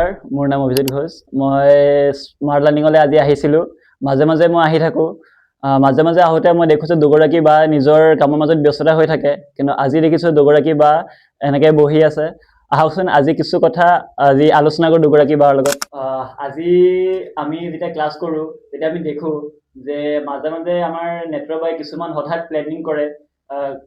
নমস্কাৰ, মোৰ নাম অভিজিত ঘোষ। মই স্মাৰ্ট লাৰ্ণিঙলৈ আজি আহিছিলোঁ। মাজে মাজে মই আহি থাকোঁ। মাজে মাজে আহোঁতে মই দেখিছোঁ দুগৰাকী বা নিজৰ কামৰ মাজত ব্যস্ততা হৈ থাকে, কিন্তু আজি দেখিছোঁ দুগৰাকী বা এনেকৈ বহি আছে। আহকচোন আজি কিছু কথা আজি আলোচনা কৰোঁ দুগৰাকী বাৰ লগত। আজি আমি যেতিয়া ক্লাছ কৰোঁ তেতিয়া আমি দেখোঁ যে মাজে মাজে আমাৰ নেটৰ বাই কিছুমান হঠাৎ প্লেনিং কৰে,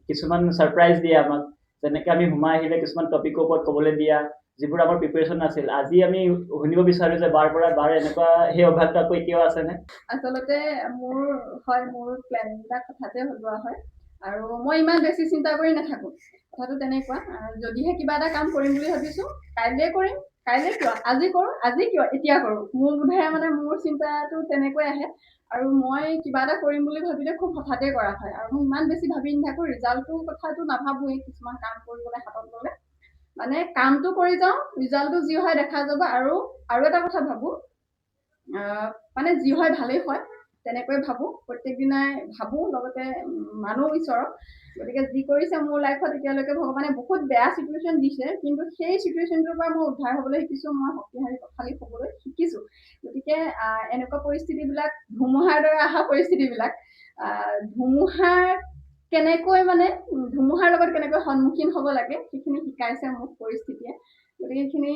কিছুমান ছাৰপ্ৰাইজ দিয়ে আমাক। যেনেকৈ আমি সোমাই আহিলে কিছুমান টপিকৰ ওপৰত ক'বলৈ দিয়া, যিবোৰ আমাৰ প্ৰিপেৰেশ্যন নাছিল। আজি আমি শুনিব বিচাৰোঁ যে বাৰ এনেকুৱা সেই অভ্যাসটো আকৌ এতিয়াও আছেনে? আচলতে মোৰ প্লেনবিলাক হঠাতে সলোৱা হয় আৰু মই ইমান বেছি চিন্তা কৰি নাথাকোঁ। কথাটো তেনেকুৱা, যদিহে কিবা এটা কাম কৰিম বুলি ভাবিছোঁ, কাইলৈ কৰিম, কাইলৈ কিয়, আজি কৰোঁ, আজি কিয়, এতিয়া কৰোঁ। মোৰ বোধেৰে মানে মোৰ চিন্তাটো তেনেকৈ আহে আৰু মই কিবা এটা কৰিম বুলি ভাবিলে খুব হঠাতে কৰা হয় আৰু মই ইমান বেছি ভাবি নাথাকোঁ। ৰিজাল্টটোৰ কথাটো নাভাবোঁৱেই। কিছুমান কাম কৰিবলৈ হাতত ল'লে মানে কামটো কৰি যাওঁ, ৰিজাল্টটো যি হয় দেখা যাব। আৰু এটা কথা ভাবোঁ, মানে যি হয় ভালেই হয় তেনেকৈ ভাবোঁ। প্ৰত্যেক দিনাই ভাবোঁ, লগতে মানো ঈশ্বৰক। গতিকে যি কৰিছে মোৰ লাইফত এতিয়ালৈকে ভগৱানে বহুত বেয়া চিটুৱেশ্যন দিছে, কিন্তু সেই চিটুৱেশ্যনটোৰ পৰা মই উদ্ধাৰ হ'বলৈ শিকিছোঁ, মই শক্তিশালী হ'বলৈ শিকিছোঁ। গতিকে এনেকুৱা পৰিস্থিতিবিলাক, ধুমুহাৰ দৰে অহা পৰিস্থিতিবিলাক, ধুমুহাৰ লগত কেনেকৈ সন্মুখীন হ'ব লাগে সেইখিনি শিকাইছে মোক পৰিস্থিতিয়ে। গতিকে এইখিনি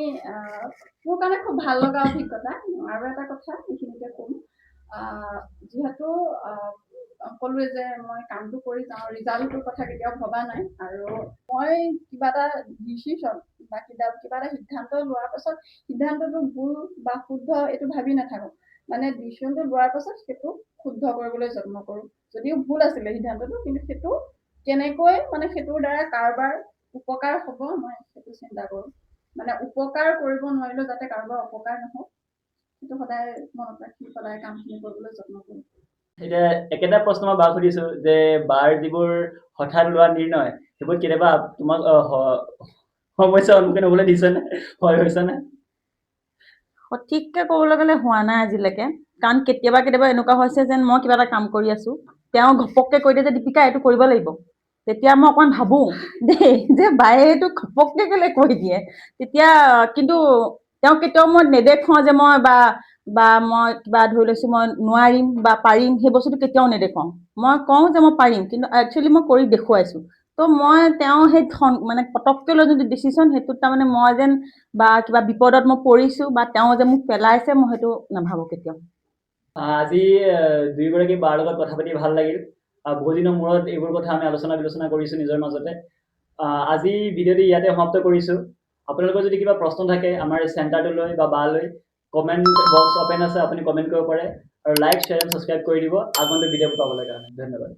মোৰ কাৰণে খুব ভাল লগা অভিজ্ঞতা। আৰু এটা কথা এইখিনিতে ক'ম, যিহেতু ক'লোৱে যে মই কামটো কৰি যাওঁ, ৰিজাল্টটোৰ কথা কেতিয়াও ভবা নাই। আৰু মই কিবা এটা ডিচিশ্যন বা কিবা এটা সিদ্ধান্ত লোৱাৰ পাছত সিদ্ধান্তটো ভুল বা শুদ্ধ এইটো ভাবি নাথাকোঁ। মানে ডিচিশ্যনটো লোৱাৰ পাছত সেইটো শুদ্ধ কৰিবলৈ যত্ন কৰোঁ। যদিও ভুল আছিলে সিদ্ধান্তটো, কিন্তু সেইটো কেনেকৈ মানে সেইটোৰ দ্বাৰা কাৰোবাৰ উপকাৰ হ'ব মই সেইটো চিন্তা কৰোঁ। মানে উপকাৰ কৰিব নোৱাৰিলেও যাতে কাৰোবাৰ অপকাৰ নহওক সেইটো সদায় মনত ৰাখি সদায় কামখিনি কৰিবলৈ যত্ন কৰোঁ। এতিয়া একেটা প্ৰশ্ন মই বাক সুধিছোঁ যে বাৰ যিবোৰ হঠাৎ লোৱা নিৰ্ণয় সেইবোৰ কেতিয়াবা তোমাক সমস্যাৰ সন্মুখীন হ'বলৈ দিছেনে, ভয় হৈছেনে? সঠিককৈ ক'বলৈ গ'লে হোৱা নাই আজিলৈকে। কাৰণ কেতিয়াবা এনেকুৱা হৈছে যেন মই কিবা এটা কাম কৰি আছোঁ, তেওঁ ঘপককৈ কৈ দিয়ে যে দীপিকা এইটো কৰিব লাগিব। তেতিয়া মই অকণমান ভাবোঁ দেই যে বায়ে এইটো ঘপককৈ কেলৈ কৈ দিয়ে। তেতিয়া কিন্তু তেওঁ কেতিয়াও মই নেদেখুৱাওঁ যে মই মই কিবা ধৰি লৈছোঁ মই নোৱাৰিম বা পাৰিম, সেই বস্তুটো কেতিয়াও নেদেখুৱাওঁ। মই কওঁ যে মই পাৰিম, কিন্তু একচুৱেলি মই কৰি দেখুৱাইছোঁ। তো মই তেওঁ সেই মানে পটককৈ লৈ যোনটো ডিচিশ্যন, সেইটোত তাৰমানে মই যেন বা কিবা বিপদত মই পৰিছোঁ বা তেওঁ যে মোক পেলাইছে, মই সেইটো নাভাবোঁ কেতিয়াও। আজি দুয়োগৰাকী বাৰ লগত কথা পাতি ভাল লাগিল। বহু দিনৰ মূৰত এইবোৰ কথা আমি বিলোচনা কৰিছোঁ নিজৰ মাজতে। আজি ভিডিঅ'টো ইয়াতে সমাপ্ত কৰিছোঁ। আপোনালোকৰ যদি কিবা প্ৰশ্ন থাকে আমাৰ চেণ্টাৰটোলৈ বা বালৈ, কমেণ্ট বক্স অপেন আছে, আপুনি কমেণ্ট কৰিব পাৰে। আৰু লাইক, শ্বেয়াৰ, ছাবস্ক্ৰাইব কৰি দিব আগন্তুক ভিডিঅ' পাবলৈ কাৰণে। ধন্যবাদ।